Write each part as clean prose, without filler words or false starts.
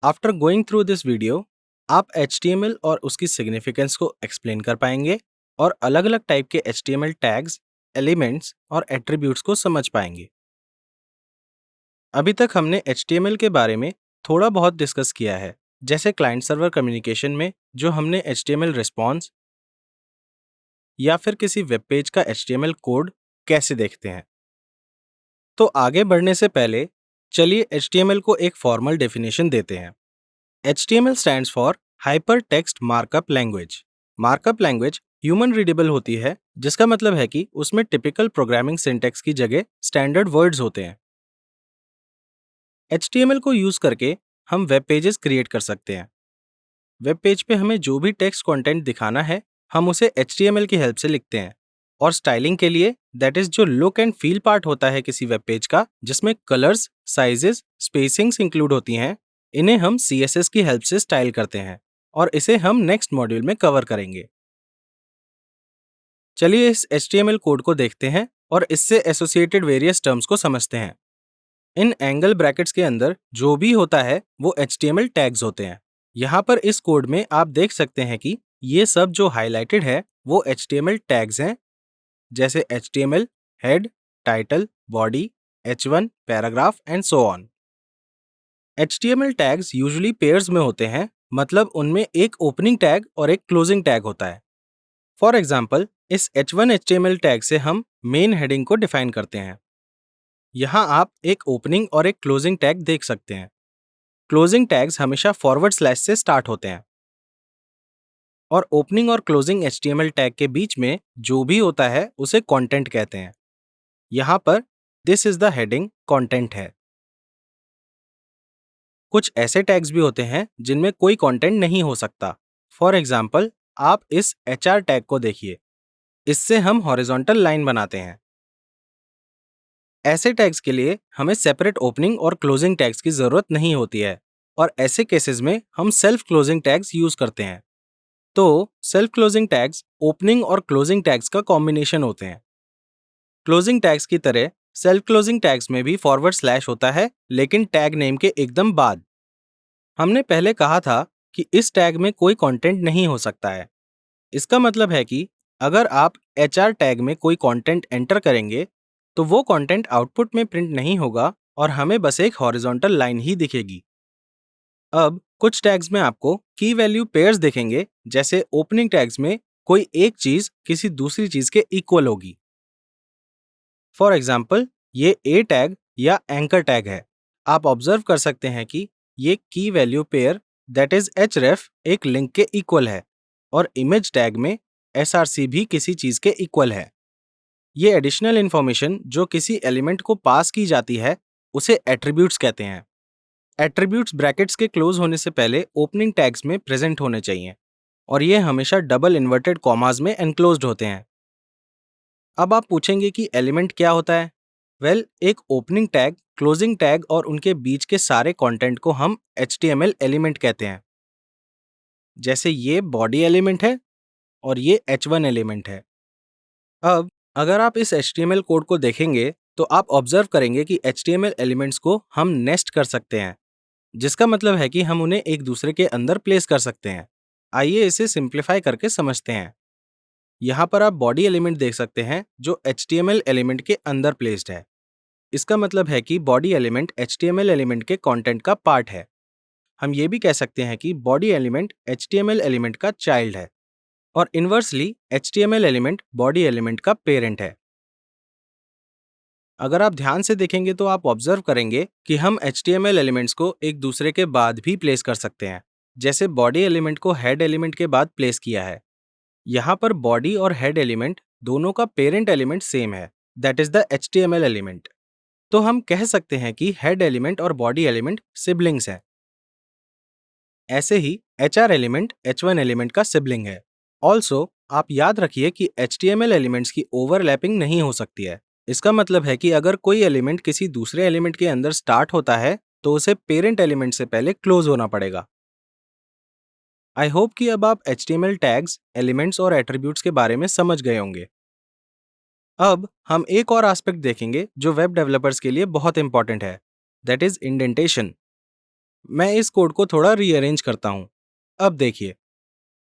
After going through this video आप HTML और उसकी सिग्निफिकेंस को एक्सप्लेन कर पाएंगे और अलग-अलग टाइप के HTML टैग्स, एलिमेंट्स और एट्रीब्यूट्स को समझ पाएंगे। अभी तक हमने HTML के बारे में थोड़ा बहुत डिस्कस किया है, जैसे क्लाइंट सर्वर कम्युनिकेशन में जो हमने HTML रिस्पॉन्स या फिर किसी वेब पेज का HTML कोड कैसे देखते हैं। तो आगे बढ़ने से पहले चलिए HTML को एक फॉर्मल डेफिनेशन देते हैं। HTML stands for Hypertext Markup Language। Markup language human readable होती है, जिसका मतलब है कि उसमें टिपिकल प्रोग्रामिंग सिंटैक्स की जगह स्टैंडर्ड वर्ड्स होते हैं। HTML को यूज करके हम वेब पेजेस क्रिएट कर सकते हैं। वेब पेज पे हमें जो भी टेक्स्ट कंटेंट दिखाना है, हम उसे HTML की हेल्प से लिखते हैं। और स्टाइलिंग के लिए, दैट इज जो लुक एंड फील पार्ट होता है किसी वेब पेज का, जिसमें कलर्स, साइजेस, स्पेसिंग्स इंक्लूड होती हैं, इन्हें हम CSS की हेल्प से स्टाइल करते हैं और इसे हम नेक्स्ट मॉड्यूल में कवर करेंगे। चलिए इस HTML कोड को देखते हैं और इससे एसोसिएटेड वेरियस टर्म्स को समझते हैं। इन एंगल ब्रैकेट्स के अंदर जो भी होता है वो HTML टैग्स होते हैं। यहाँ पर इस कोड में आप देख सकते हैं कि ये सब जो हाईलाइटेड है वो HTML टैग्स हैं, जैसे HTML head, title, body, H1, paragraph and so on. HTML tags usually pairs में होते हैं, मतलब उनमें एक ओपनिंग टैग और एक क्लोजिंग टैग होता है। फॉर एग्जाम्पल, इस H1 HTML टैग से हम मेन हेडिंग को डिफाइन करते हैं। यहाँ आप एक ओपनिंग और एक क्लोजिंग टैग देख सकते हैं। क्लोजिंग टैग्स हमेशा फॉरवर्ड स्लैश से स्टार्ट होते हैं और ओपनिंग और क्लोजिंग HTML टैग के बीच में जो भी होता है उसे कंटेंट कहते हैं। यहाँ पर this is the heading content है। कुछ ऐसे टैग्स भी होते हैं जिनमें कोई कंटेंट नहीं हो सकता। फॉर एग्जाम्पल, आप इस HR टैग को देखिए, इससे हम हॉरिजॉन्टल लाइन बनाते हैं। ऐसे टैग्स के लिए हमें सेपरेट ओपनिंग और क्लोजिंग टैग्स की जरूरत नहीं होती है और ऐसे केसेस में हम सेल्फ क्लोजिंग टैग्स यूज करते हैं। तो सेल्फ क्लोजिंग टैग्स ओपनिंग और क्लोजिंग टैग्स का कॉम्बिनेशन होते हैं। क्लोजिंग टैग्स की तरह सेल्फ क्लोजिंग टैग्स में भी फॉरवर्ड स्लैश होता है, लेकिन टैग नेम के एकदम बाद। हमने पहले कहा था कि इस टैग में कोई कंटेंट नहीं हो सकता है। इसका मतलब है कि अगर आप HR टैग में कोई कंटेंट एंटर करेंगे तो वो कंटेंट आउटपुट में प्रिंट नहीं होगा और हमें बस एक हॉरिजॉन्टल लाइन ही दिखेगी। अब कुछ टैग्स में आपको की वैल्यू पेयर्स दिखेंगे, जैसे ओपनिंग टैग्स में कोई एक चीज किसी दूसरी चीज के इक्वल होगी। फॉर एग्जाम्पल, ये A टैग या एंकर टैग है। आप ऑब्जर्व कर सकते हैं कि ये की value pair that is href एक लिंक के इक्वल है और इमेज टैग में src भी किसी चीज के इक्वल है। ये एडिशनल इंफॉर्मेशन जो किसी एलिमेंट को पास की जाती है उसे एट्रीब्यूट्स कहते हैं। एट्रीब्यूट्स ब्रैकेट्स के क्लोज होने से पहले ओपनिंग टैग्स में प्रेजेंट होने चाहिए और ये हमेशा डबल इन्वर्टेड कॉमास में एनक्लोज्ड होते हैं। अब आप पूछेंगे कि एलिमेंट क्या होता है? वेल, एक ओपनिंग टैग, क्लोजिंग टैग और उनके बीच के सारे कंटेंट को हम HTML एलिमेंट कहते हैं। जैसे ये बॉडी एलिमेंट है और ये H1 एलिमेंट है। अब अगर आप इस HTML कोड को देखेंगे तो आप ऑब्जर्व करेंगे कि HTML एलिमेंट्स को हम नेस्ट कर सकते हैं, जिसका मतलब है कि हम उन्हें एक दूसरे के अंदर प्लेस कर सकते हैं। आइए इसे सिंप्लीफाई करके समझते हैं। यहाँ पर आप बॉडी एलिमेंट देख सकते हैं जो HTML एलिमेंट के अंदर प्लेस्ड है। इसका मतलब है कि बॉडी एलिमेंट HTML एलिमेंट के कंटेंट का पार्ट है। हम ये भी कह सकते हैं कि बॉडी एलिमेंट HTML एलिमेंट का चाइल्ड है और inversely HTML element body element का पेरेंट है। अगर आप ध्यान से देखेंगे तो आप ऑब्जर्व करेंगे कि हम HTML एलिमेंट्स को एक दूसरे के बाद भी प्लेस कर सकते हैं, जैसे बॉडी एलिमेंट को हेड एलिमेंट के बाद प्लेस किया है। यहाँ पर बॉडी और हेड एलिमेंट दोनों का पेरेंट एलिमेंट सेम है, that is the HTML element. तो हम कह सकते हैं कि हेड एलिमेंट और बॉडी एलिमेंट सिबलिंग्स हैं। ऐसे ही HR एलिमेंट H1 एलिमेंट का सिबलिंग है। ऑल्सो आप याद रखिए कि HTML एलिमेंट्स की ओवरलैपिंग नहीं हो सकती है। इसका मतलब है कि अगर कोई एलिमेंट किसी दूसरे एलिमेंट के अंदर स्टार्ट होता है तो उसे पेरेंट एलिमेंट से पहले क्लोज होना पड़ेगा। आई होप कि अब आप HTML टैग्स, एलिमेंट्स और एट्रीब्यूट्स के बारे में समझ गए होंगे। अब हम एक और एस्पेक्ट देखेंगे जो वेब डेवलपर्स के लिए बहुत इंपॉर्टेंट है, दैट इज इंडेंटेशन। मैं इस कोड को थोड़ा रीअरेंज करता हूँ। अब देखिए,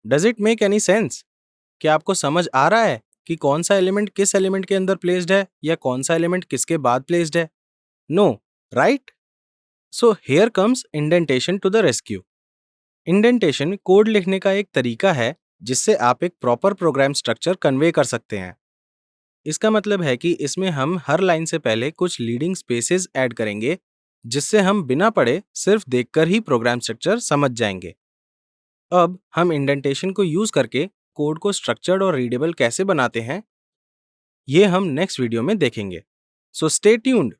does it make any sense? क्या आपको समझ आ रहा है कि कौन सा एलिमेंट किस एलिमेंट के अंदर प्लेस्ड है या कौन सा एलिमेंट किसके बाद प्लेस्ड है? No, right? So here comes indentation to the rescue. Indentation code लिखने का एक तरीका है जिससे आप एक प्रॉपर प्रोग्राम स्ट्रक्चर कन्वे कर सकते हैं। इसका मतलब है कि इसमें हम हर लाइन से पहले कुछ लीडिंग स्पेसेस ऐड करेंगे, जिससे हम बिना पढ़े सिर्फ देखकर ही प्रोग्राम स्ट्रक्चर समझ जाएंगे। अब हम इंडेंटेशन को यूज करके कोड को स्ट्रक्चर्ड और रीडेबल कैसे बनाते हैं, ये हम नेक्स्ट वीडियो में देखेंगे। So stay tuned.